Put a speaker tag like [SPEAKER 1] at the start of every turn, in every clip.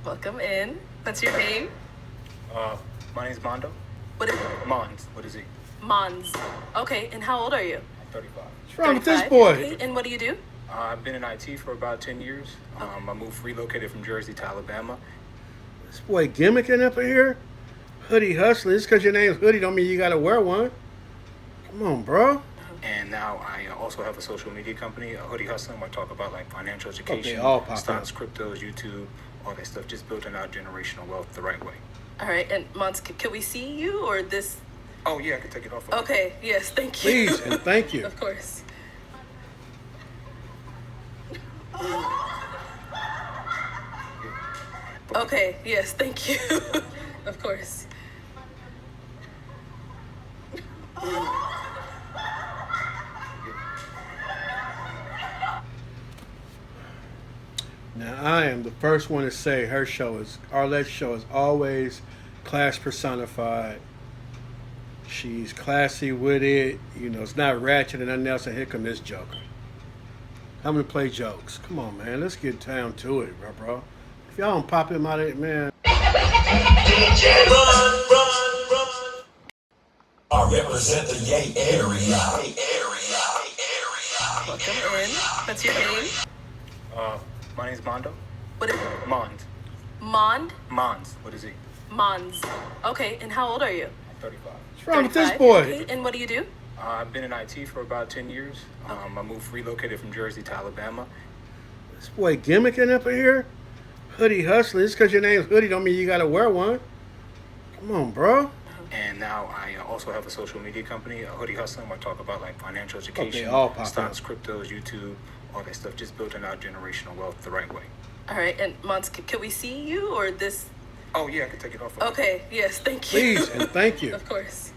[SPEAKER 1] Welcome in. What's your name?
[SPEAKER 2] My name's Mondo.
[SPEAKER 1] What is
[SPEAKER 2] Monz. What is he?
[SPEAKER 1] Monz. Okay, and how old are you?
[SPEAKER 2] I'm 35.
[SPEAKER 3] What's wrong with this
[SPEAKER 1] 35?
[SPEAKER 3] boy?
[SPEAKER 1] Okay, and what do you do?
[SPEAKER 2] I've been in IT for about 10 years. I relocated from Jersey to Alabama.
[SPEAKER 3] This boy gimmicking up in here? Hoodie hustling. Just because your name's Hoodie don't mean you got to wear one. Come on, bro.
[SPEAKER 2] And now I also have a social media company, Hoodie Hustling, where I talk about like financial education,
[SPEAKER 3] all pop
[SPEAKER 2] stocks, cryptos, YouTube, all that stuff, just building out generational wealth the right way.
[SPEAKER 1] All right, and Monz, can we see you or this?
[SPEAKER 2] Oh yeah, I can take it off.
[SPEAKER 1] Okay, yes, thank you.
[SPEAKER 3] Please and thank you.
[SPEAKER 1] Of course. Okay, yes, thank you. Of course.
[SPEAKER 3] Now, I am the first one to say Arlette's show is always class personified. She's classy with it. You know, it's not ratchet and nothing else. And here come this joker. I'm going to play jokes. Come on, man. Let's get down to it, bro. If y'all don't pop him out of it, man.
[SPEAKER 4] I represent the Yay area.
[SPEAKER 1] Welcome in. What's your name?
[SPEAKER 2] My name's Mondo.
[SPEAKER 1] What is
[SPEAKER 2] Monz.
[SPEAKER 1] Monz?
[SPEAKER 2] What is he?
[SPEAKER 1] Monz. Okay, and how old are you?
[SPEAKER 2] I'm 35.
[SPEAKER 3] What's wrong with this
[SPEAKER 1] 35?
[SPEAKER 3] boy?
[SPEAKER 1] Okay, and what do you do?
[SPEAKER 2] I've been in IT for about 10 years. Relocated from Jersey to Alabama.
[SPEAKER 3] This boy gimmicking up in here? Hoodie hustling. Just because your name's Hoodie don't mean you got to wear one. Come on, bro.
[SPEAKER 2] And now I also have a social media company, Hoodie Hustling, where I talk about like financial education,
[SPEAKER 3] all pop
[SPEAKER 2] stocks, cryptos, YouTube, all that stuff, just building out generational wealth the right way.
[SPEAKER 1] All right, and Monz, can we see you or this?
[SPEAKER 2] Oh yeah, I can take it off.
[SPEAKER 1] Okay, yes, thank you.
[SPEAKER 3] Please and thank you.
[SPEAKER 1] Of course.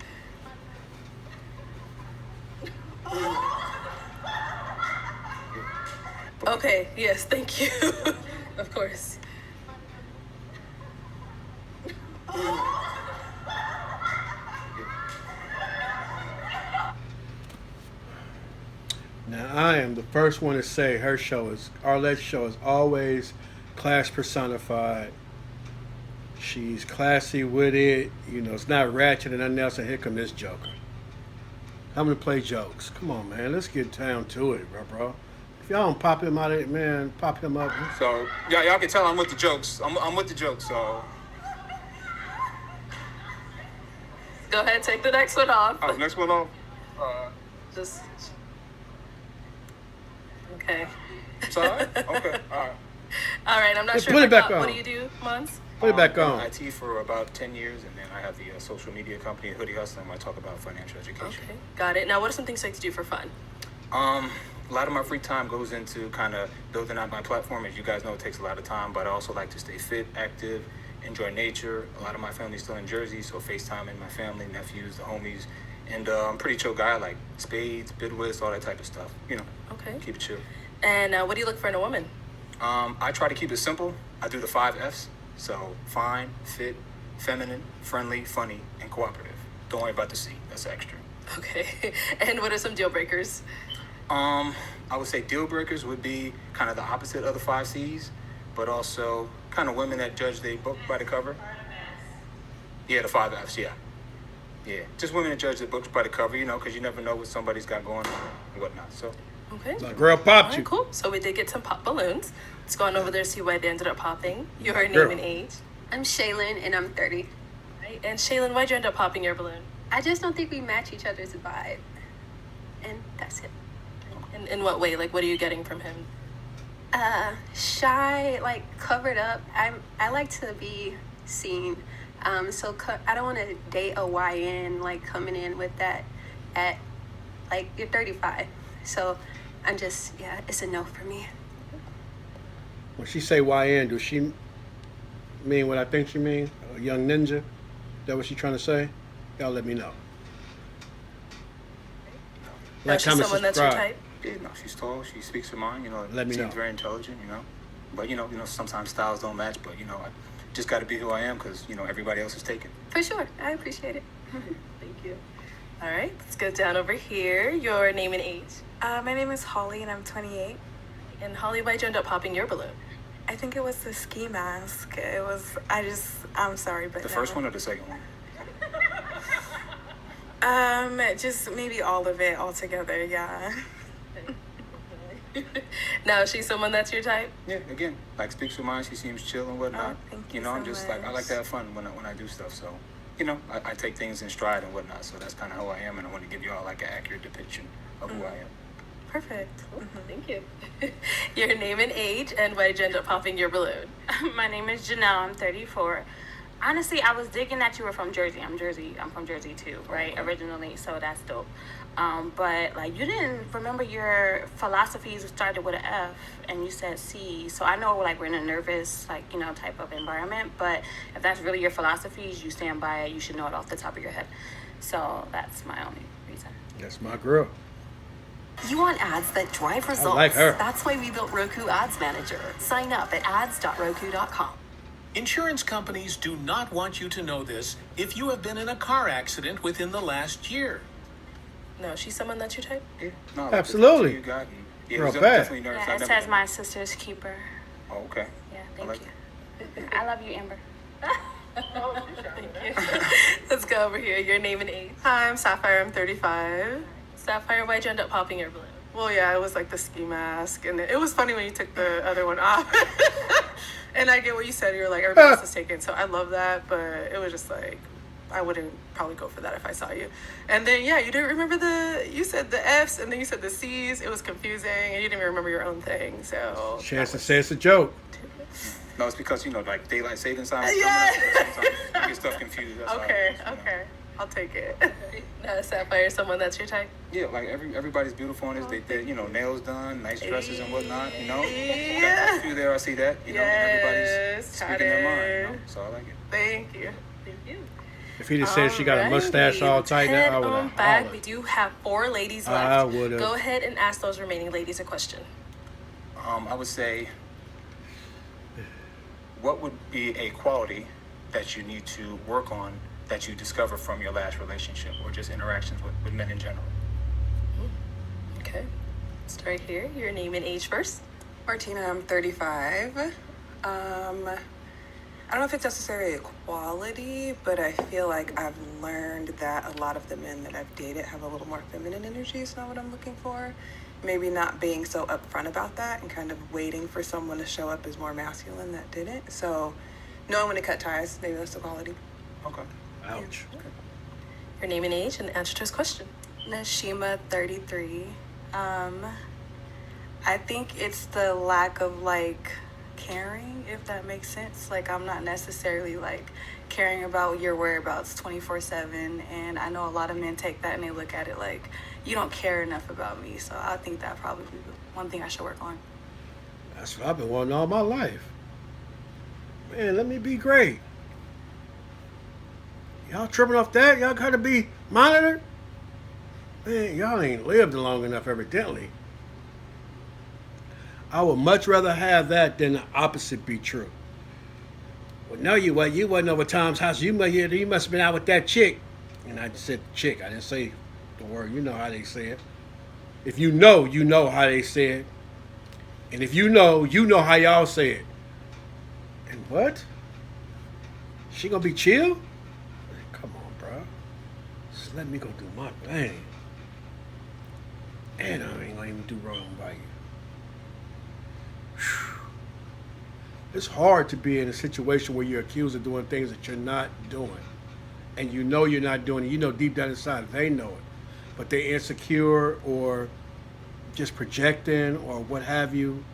[SPEAKER 1] Okay, yes, thank you. Of course.
[SPEAKER 3] Now, I am the first one to say Arlette's show is always class personified. She's classy with it. You know, it's not ratchet and nothing else. And here come this joker. I'm going to play jokes. Come on, man. Let's get down to it, bro. If y'all don't pop him out of it, man, pop him up.
[SPEAKER 2] So y'all can tell I'm with the jokes. I'm with the jokes. So
[SPEAKER 1] Go ahead, take the next one off.
[SPEAKER 2] next one off.
[SPEAKER 1] Just. Okay.
[SPEAKER 2] It's all right. Okay. All right.
[SPEAKER 1] All right, I'm not sure.
[SPEAKER 3] Put it back
[SPEAKER 1] What
[SPEAKER 3] on.
[SPEAKER 1] do you do, Monz?
[SPEAKER 3] Put it back
[SPEAKER 2] Been
[SPEAKER 3] on.
[SPEAKER 2] in IT for about 10 years, and then I have the social media company, Hoodie Hustling, where I talk about financial education.
[SPEAKER 1] Okay, got it. Now, what are some things you like to do for fun?
[SPEAKER 2] A lot of my free time goes into kind of building out my platform. As you guys know, it takes a lot of time, but I also like to stay fit, active, enjoy nature. A lot of my family's still in Jersey, so FaceTiming my family, nephews, the homies. And I'm a pretty chill guy, like spades, bid whist, all that type of stuff. You know,
[SPEAKER 1] Okay.
[SPEAKER 2] keep it chill.
[SPEAKER 1] And what do you look for in a woman?
[SPEAKER 2] I try to keep it simple. I do the 5 F's. So fine, fit, feminine, friendly, funny, and cooperative. Don't worry about the C. That's extra.
[SPEAKER 1] Okay. And what are some deal breakers?
[SPEAKER 2] I would say deal breakers would be kind of the opposite of the 5 C's, but also kind of women that judge their book by the cover. Yeah, the 5 F's, yeah. Yeah, just women that judge their books by the cover, you know, because you never know what somebody's got going on and whatnot. So,
[SPEAKER 1] Okay.
[SPEAKER 3] My girl
[SPEAKER 1] All
[SPEAKER 3] popped
[SPEAKER 1] right,
[SPEAKER 3] you.
[SPEAKER 1] cool. So we did get some pop balloons. Let's go on over there, see why they ended up popping. Your name
[SPEAKER 3] Girl.
[SPEAKER 1] and age.
[SPEAKER 5] I'm Shaylin and I'm 30.
[SPEAKER 1] Right. And Shaylin, why'd you end up popping your balloon?
[SPEAKER 5] I just don't think we match each other's vibe. And that's it.
[SPEAKER 1] In what way? Like, what are you getting from him?
[SPEAKER 5] Shy, like covered up. I like to be seen. I don't want to date a YN like coming in with that at like you're 35. So I'm just it's a no for me.
[SPEAKER 3] When she say YN, does she mean what I think she mean? A young ninja? That what she trying to say? Y'all let me know.
[SPEAKER 1] Now, she's someone that's your type?
[SPEAKER 2] yeah, no, she's tall. She speaks her mind. You know,
[SPEAKER 3] Let me
[SPEAKER 2] seems
[SPEAKER 3] know.
[SPEAKER 2] very intelligent. You know, but you know, sometimes styles don't match. But you know, I just got to be who I am because you know everybody else is taken.
[SPEAKER 5] For sure. I appreciate it.
[SPEAKER 1] Thank you. All right, let's go down over here. Your name and age.
[SPEAKER 6] My name is Holly and I'm 28.
[SPEAKER 1] And Holly, why'd you end up popping your balloon?
[SPEAKER 6] I think it was the ski mask. I'm sorry, but
[SPEAKER 2] The first one or the second one?
[SPEAKER 6] Just maybe all of it all together, yeah.
[SPEAKER 1] Now, is she someone that's your type?
[SPEAKER 2] Yeah, again, like speaks her mind. She seems chill and whatnot.
[SPEAKER 6] Oh, thank
[SPEAKER 2] You
[SPEAKER 6] you
[SPEAKER 2] know,
[SPEAKER 6] so
[SPEAKER 2] I'm just like, I like to have fun when I do stuff. So, you know, I take things in stride and whatnot. So that's kind of how I am, and I want to give you all like an accurate depiction of who I am.
[SPEAKER 6] Perfect.
[SPEAKER 1] Thank you. Your name and age, and why did you end up popping your balloon?
[SPEAKER 7] My name is Janelle. I'm 34. Honestly, I was digging that you were from Jersey. I'm from Jersey too, right? Originally, so that's dope. But like, you didn't remember your philosophies started with an F, and you said C. So I know like we're in a nervous, like, you know, type of environment. But if that's really your philosophies, you stand by it. You should know it off the top of your head. So that's my only reason.
[SPEAKER 3] That's my girl.
[SPEAKER 8] You want ads that drive results.
[SPEAKER 3] like her.
[SPEAKER 8] That's why we built Roku Ads Manager. Sign up at ads.roku.com.
[SPEAKER 9] Insurance companies do not want you to know this if you have been in a car accident within the last year.
[SPEAKER 1] No, she's someone that's your type?
[SPEAKER 2] Yeah, no,
[SPEAKER 3] Absolutely.
[SPEAKER 2] You got, yeah,
[SPEAKER 3] Real
[SPEAKER 2] it was
[SPEAKER 3] bad.
[SPEAKER 2] definitely nervous.
[SPEAKER 7] Yeah,
[SPEAKER 2] I've
[SPEAKER 7] it
[SPEAKER 2] never
[SPEAKER 7] says
[SPEAKER 2] done
[SPEAKER 7] my sister's keeper.
[SPEAKER 2] Oh, okay.
[SPEAKER 7] Yeah,
[SPEAKER 2] I
[SPEAKER 7] thank
[SPEAKER 2] like
[SPEAKER 7] you. I love you, Amber.
[SPEAKER 1] Thank you. Let's go over here. Your name and age.
[SPEAKER 6] Hi, I'm Sapphire. I'm 35.
[SPEAKER 1] Sapphire, why'd you end up popping your balloon?
[SPEAKER 6] Well, yeah, it was like the ski mask, and it was funny when you took the other one off. And I get what you said. You're like, everybody else is taken, so I love that. But it was just like, I wouldn't probably go for that if I saw you. And then yeah, you didn't remember you said the F's, and then you said the C's. It was confusing, and you didn't even remember your own thing. So
[SPEAKER 3] Chance to say it's a joke.
[SPEAKER 2] No, it's because, you know, like daylight saving time.
[SPEAKER 6] Yeah.
[SPEAKER 2] Sometimes you get stuff confused. That's all it
[SPEAKER 6] Okay,
[SPEAKER 2] is, you know.
[SPEAKER 6] okay, I'll take it.
[SPEAKER 1] Now, Sapphire, someone that's your type?
[SPEAKER 2] Yeah, like everybody's beautiful in this. They you know, nails done, nice dresses and whatnot. You know,
[SPEAKER 6] Yeah.
[SPEAKER 2] got a few there. I see that. You know, and everybody's
[SPEAKER 6] Yes,
[SPEAKER 2] speaking their mind. You know,
[SPEAKER 6] tatted.
[SPEAKER 2] so I like it.
[SPEAKER 6] Thank you.
[SPEAKER 1] Thank you.
[SPEAKER 3] If he'd have said she got a mustache all tight,
[SPEAKER 1] Head
[SPEAKER 3] I would
[SPEAKER 1] on
[SPEAKER 3] have
[SPEAKER 1] back. We
[SPEAKER 3] hollered.
[SPEAKER 1] do have 4 ladies
[SPEAKER 3] I
[SPEAKER 1] left.
[SPEAKER 3] would've.
[SPEAKER 1] Go ahead and ask those remaining ladies a question.
[SPEAKER 2] I would say, what would be a quality that you need to work on that you discover from your last relationship or just interactions with men in general?
[SPEAKER 1] Okay. Start here. Your name and age first.
[SPEAKER 6] Martina, I'm 35. I don't know if it's necessarily a quality, but I feel like I've learned that a lot of the men that I've dated have a little more feminine energy. Is not what I'm looking for. Maybe not being so upfront about that and kind of waiting for someone to show up as more masculine that didn't. So knowing when to cut ties, maybe that's the quality.
[SPEAKER 2] Okay.
[SPEAKER 3] Ouch.
[SPEAKER 1] Your name and age and answer to his question.
[SPEAKER 5] Nashima, 33. I think it's the lack of like caring, if that makes sense. Like, I'm not necessarily like caring about your whereabouts 24/7, and I know a lot of men take that and they look at it like you don't care enough about me. So I think that probably be one thing I should work on.
[SPEAKER 3] That's what I've been wanting all my life. Man, let me be great. Y'all tripping off that? Y'all gotta be monitored? Man, y'all ain't lived long enough, evidently. I would much rather have that than the opposite be true. Well, no, you wasn't. You wasn't over Tom's house. You must have been out with that chick. And I just said chick. I didn't say the word. You know how they say it. If you know how they say it. And if you know how y'all say it. And what? She gonna be chill? Come on, bro. Just let me go do my thing. And I ain't gonna even do wrong by you. Whew. It's hard to be in a situation where you're accused of doing things that you're not doing. And you know you're not doing it. You know deep down inside they know it. But they're insecure or just projecting or what have you.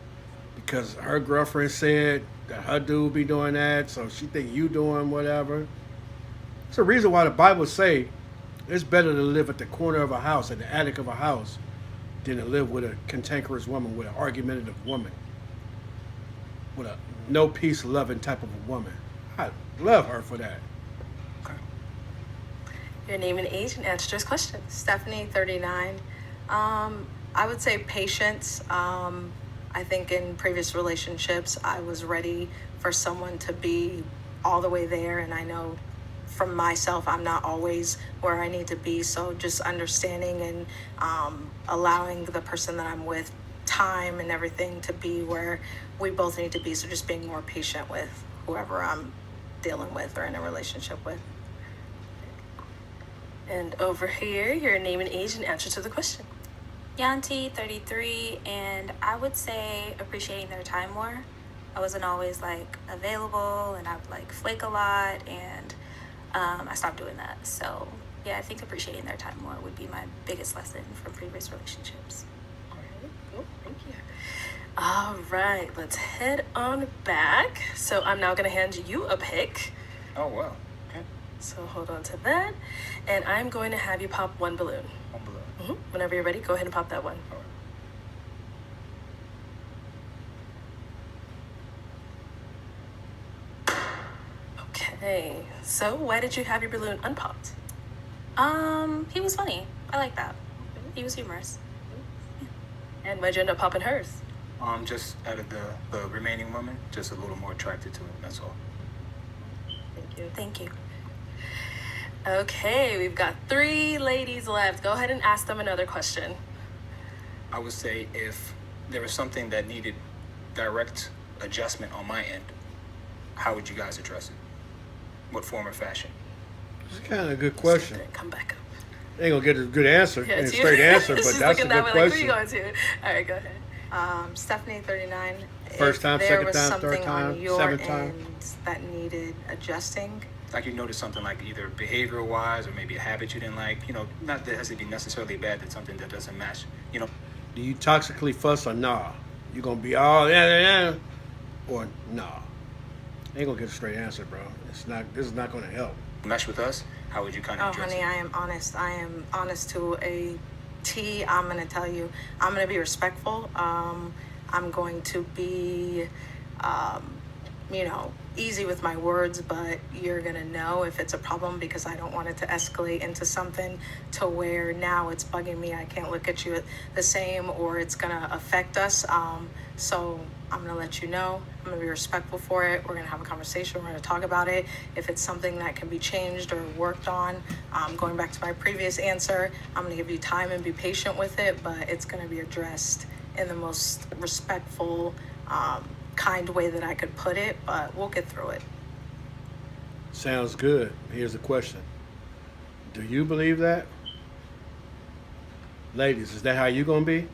[SPEAKER 3] Because her girlfriend said that her dude be doing that, so she think you doing whatever. It's a reason why the Bible say it's better to live at the corner of a house, at the attic of a house, than to live with a cantankerous woman, with an argumentative woman, with a no peace loving type of a woman. I love her for that.
[SPEAKER 1] Your name and age and answer to his question.
[SPEAKER 10] Stephanie, 39. I would say patience. I think in previous relationships, I was ready for someone to be all the way there. And I know from myself, I'm not always where I need to be. So just understanding and allowing the person that I'm with time and everything to be where we both need to be. So just being more patient with whoever I'm dealing with or in a relationship with.
[SPEAKER 1] And over here, your name and age and answer to the question.
[SPEAKER 7] Yanti, 33, and I would say appreciating their time more. I wasn't always like available, and I would like flake a lot, and I stopped doing that. So yeah, I think appreciating their time more would be my biggest lesson from previous relationships.
[SPEAKER 1] Cool, thank you. All right, let's head on back. So I'm now gonna hand you a pick.
[SPEAKER 2] Oh, wow. Okay.
[SPEAKER 1] So hold on to that, and I'm going to have you pop one balloon.
[SPEAKER 2] One balloon.
[SPEAKER 1] Whenever you're ready, go ahead and pop that one.
[SPEAKER 2] All right.
[SPEAKER 1] Okay, so why did you have your balloon unpopped?
[SPEAKER 7] He was funny. I like that. He was humorous.
[SPEAKER 1] And why'd you end up popping hers?
[SPEAKER 2] Just out of the remaining women, just a little more attracted to it. That's all.
[SPEAKER 1] Thank you.
[SPEAKER 7] Thank you.
[SPEAKER 1] Okay, we've got 3 ladies left. Go ahead and ask them another question.
[SPEAKER 2] I would say if there was something that needed direct adjustment on my end, how would you guys address it? What form or fashion?
[SPEAKER 3] It's kind of a good question.
[SPEAKER 1] Come back up.
[SPEAKER 3] Ain't gonna get a good answer,
[SPEAKER 1] Yeah,
[SPEAKER 3] and a
[SPEAKER 1] it's
[SPEAKER 3] straight
[SPEAKER 1] you.
[SPEAKER 3] answer, but
[SPEAKER 1] She's
[SPEAKER 3] that's a
[SPEAKER 1] looking
[SPEAKER 3] good
[SPEAKER 1] that way like, who
[SPEAKER 3] question.
[SPEAKER 1] you going to? All right, go ahead.
[SPEAKER 10] Stephanie, 39.
[SPEAKER 3] First time,
[SPEAKER 10] if there
[SPEAKER 3] second
[SPEAKER 10] was
[SPEAKER 3] time,
[SPEAKER 10] something
[SPEAKER 3] third time,
[SPEAKER 10] on your
[SPEAKER 3] seventh time?
[SPEAKER 10] end that needed adjusting,
[SPEAKER 2] Like you noticed something like either behavioral wise or maybe a habit you didn't like, not that it has to be necessarily bad, that's something that doesn't match,
[SPEAKER 3] Do you toxically fuss or nah? You gonna be all yeah, or nah? Ain't gonna get a straight answer, bro. This is not gonna help.
[SPEAKER 2] mesh with us. How would you kind of
[SPEAKER 10] oh,
[SPEAKER 2] address
[SPEAKER 10] honey,
[SPEAKER 2] it?
[SPEAKER 10] I am honest. I am honest to a T. I'm going to tell you, I'm going to be respectful. I'm going to be, easy with my words, but you're going to know if it's a problem because I don't want it to escalate into something to where now it's bugging me. I can't look at you the same or it's going to affect us. So I'm going to let you know. I'm going to be respectful for it. We're going to have a conversation. We're going to talk about it. If it's something that can be changed or worked on, going back to my previous answer, I'm going to give you time and be patient with it, but it's going to be addressed in the most respectful, kind way that I could put it, but we'll get through it.
[SPEAKER 3] Sounds good. Here's the question. Do you believe that? Ladies, is that how you gonna be? You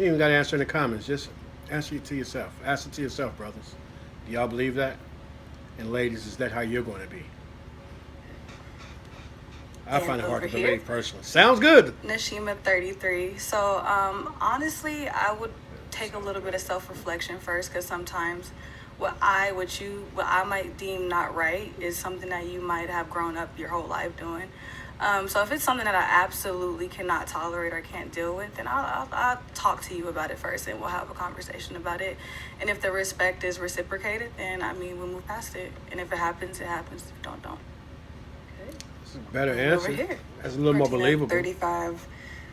[SPEAKER 3] ain't even gotta answer in the comments. Just answer it to yourself. Ask it to yourself, brothers. Do y'all believe that? And ladies, is that how you're gonna be? I find it hard to believe personally. Sounds good.
[SPEAKER 11] Nashima, 33. So honestly, I would take a little bit of self-reflection first, because sometimes what I might deem not right is something that you might have grown up your whole life doing. So if it's something that I absolutely cannot tolerate or can't deal with, then I'll talk to you about it first, and we'll have a conversation about it. And if the respect is reciprocated, then we'll move past it. And if it happens, it happens. If it don't.
[SPEAKER 3] It's a better answer.
[SPEAKER 11] Over here.
[SPEAKER 3] That's a little more believable.
[SPEAKER 12] 35.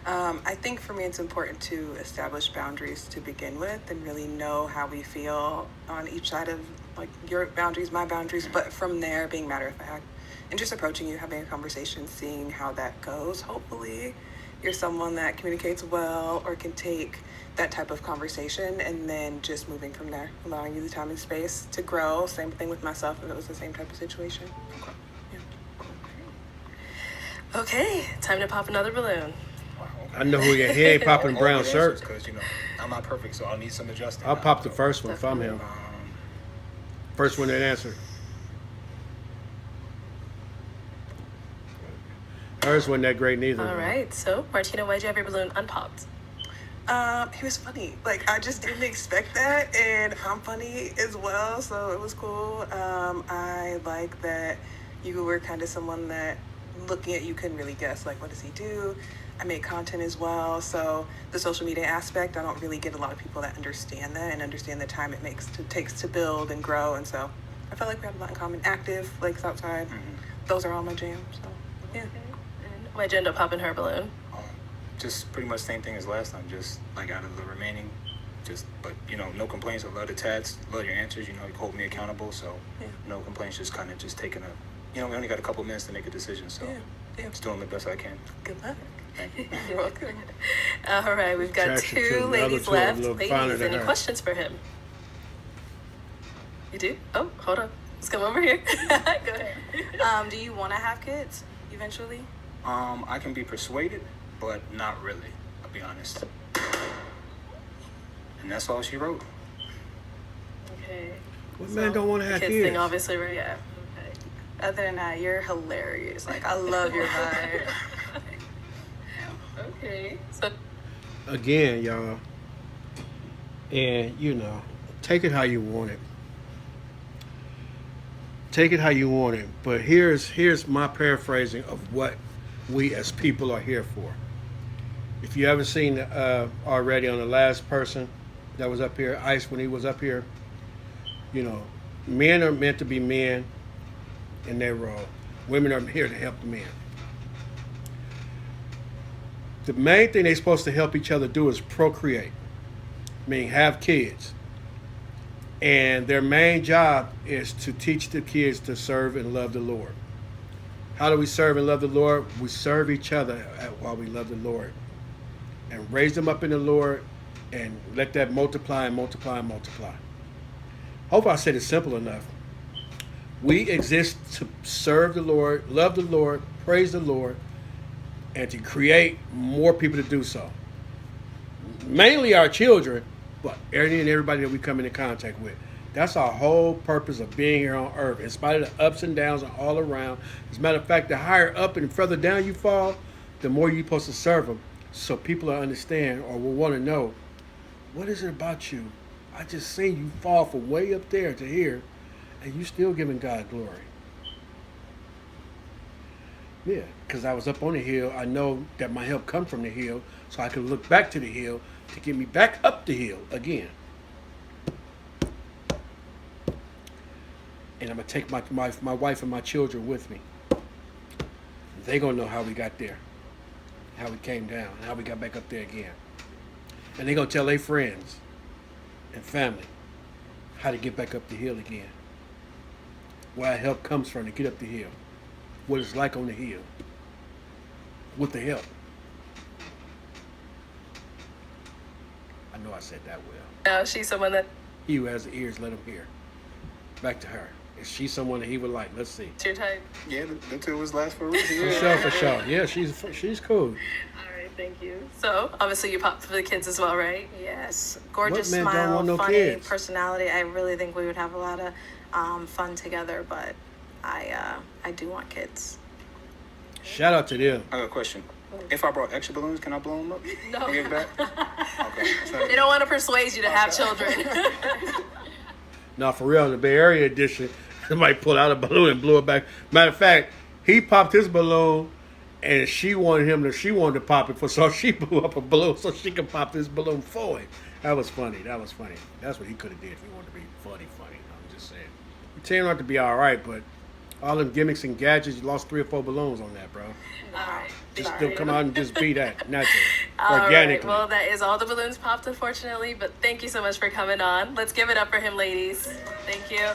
[SPEAKER 12] I think for me it's important to establish boundaries to begin with and really know how we feel on each side of like your boundaries, my boundaries, but from there being matter of fact and just approaching you, having a conversation, seeing how that goes. Hopefully you're someone that communicates well or can take that type of conversation and then just moving from there, allowing you the time and space to grow. Same thing with myself if it was the same type of situation.
[SPEAKER 1] Okay, time to pop another balloon.
[SPEAKER 3] I know who he ain't popping brown shirt.
[SPEAKER 2] Because I'm not perfect, so I'll need some adjusting.
[SPEAKER 3] I'll pop the first one if I'm him. First one that answered. Hers wasn't that great neither.
[SPEAKER 1] All right, so Martina, why'd you have your balloon unpopped?
[SPEAKER 12] He was funny. Like, I just didn't expect that, and I'm funny as well, so it was cool. I like that you were kind of someone that looking at you couldn't really guess, like, what does he do? I make content as well, so the social media aspect, I don't really get a lot of people that understand that and understand the time it takes to build and grow, and so I felt like we have a lot in common. Active, lakes outside, those are all my jams, so yeah.
[SPEAKER 1] And why'd you end up popping her balloon?
[SPEAKER 2] Just pretty much same thing as last time, just like out of the remaining, but no complaints. I love the tats, love your answers, you hold me accountable, so no complaints, just taking we only got a couple minutes to make a decision, so just doing the best I can.
[SPEAKER 1] Good luck. You're welcome. All right, we've got
[SPEAKER 3] Attraction to
[SPEAKER 1] two
[SPEAKER 3] the
[SPEAKER 1] ladies
[SPEAKER 3] other two
[SPEAKER 1] left.
[SPEAKER 3] look finer
[SPEAKER 1] Ladies,
[SPEAKER 3] than
[SPEAKER 1] any
[SPEAKER 3] her.
[SPEAKER 1] questions for him? You do? Oh, hold on. Let's come over here. Go ahead.
[SPEAKER 11] Do you want to have kids eventually?
[SPEAKER 2] I can be persuaded, but not really. I'll be honest. And that's all she wrote.
[SPEAKER 1] Okay.
[SPEAKER 3] What man don't want to have
[SPEAKER 1] Kids
[SPEAKER 3] kids?
[SPEAKER 1] thing, obviously, right? Yeah. Okay.
[SPEAKER 11] Other than that, you're hilarious. Like, I love your vibe.
[SPEAKER 1] Okay. So
[SPEAKER 3] Again, y'all, and you know, take it how you want it. Take it how you want it. But here's my paraphrasing of what we as people are here for. If you haven't seen already on the last person that was up here, Ice, when he was up here, you know, men are meant to be men in their role. Women are here to help the men. The main thing they're supposed to help each other do is procreate, meaning have kids. And their main job is to teach the kids to serve and love the Lord. How do we serve and love the Lord? We serve each other while we love the Lord. And raise them up in the Lord and let that multiply and multiply and multiply. Hope I said it simple enough. We exist to serve the Lord, love the Lord, praise the Lord, and to create more people to do so. Mainly our children, but everybody that we come into contact with. That's our whole purpose of being here on earth. In spite of the ups and downs and all around. As a matter of fact, the higher up and further down you fall, the more you're supposed to serve them. So people will understand or will want to know, what is it about you? I just seen you fall from way up there to here, and you still giving God glory. Yeah, because I was up on the hill. I know that my help comes from the hill, so I can look back to the hill to get me back up the hill again. And I'm going to take my wife and my children with me. They're going to know how we got there, how we came down, and how we got back up there again. And they're going to tell their friends and family how to get back up the hill again. Where help comes from to get up the hill. What it's like on the hill. With the help. I know I said that well.
[SPEAKER 1] now she's someone that
[SPEAKER 3] He who has the ears, let him hear. Back to her. Is she someone that he would like? Let's see.
[SPEAKER 1] your type.
[SPEAKER 2] Yeah, the two was last for a reason.
[SPEAKER 3] For sure. Yeah, she's cool.
[SPEAKER 1] All right, thank you. So obviously you popped for the kids as well, right?
[SPEAKER 10] Yes, gorgeous
[SPEAKER 3] What man don't
[SPEAKER 10] smile,
[SPEAKER 3] want no
[SPEAKER 10] funny
[SPEAKER 3] kids?
[SPEAKER 10] personality. I really think we would have a lot of fun together, but I do want kids.
[SPEAKER 3] Shout out to them.
[SPEAKER 2] I got a question. If I brought extra balloons, can I blow them up?
[SPEAKER 1] No.
[SPEAKER 2] Give it back? Okay.
[SPEAKER 1] They don't want to persuade you to have children.
[SPEAKER 3] Now, for real, in the Bay Area edition, somebody pulled out a balloon and blew it back. Matter of fact, he popped his balloon, and she wanted to pop it so she blew up a balloon so she could pop this balloon for him. That was funny. That's what he could have did if he wanted to be funny. I'm just saying. It turned out to be all right, but all them gimmicks and gadgets, you lost 3 or 4 balloons on that, bro.
[SPEAKER 1] All right.
[SPEAKER 3] Just don't come out and just be that naturally,
[SPEAKER 1] All right,
[SPEAKER 3] organically.
[SPEAKER 1] well, that is all the balloons popped, unfortunately, but thank you so much for coming on. Let's give it up for him, ladies. Thank you.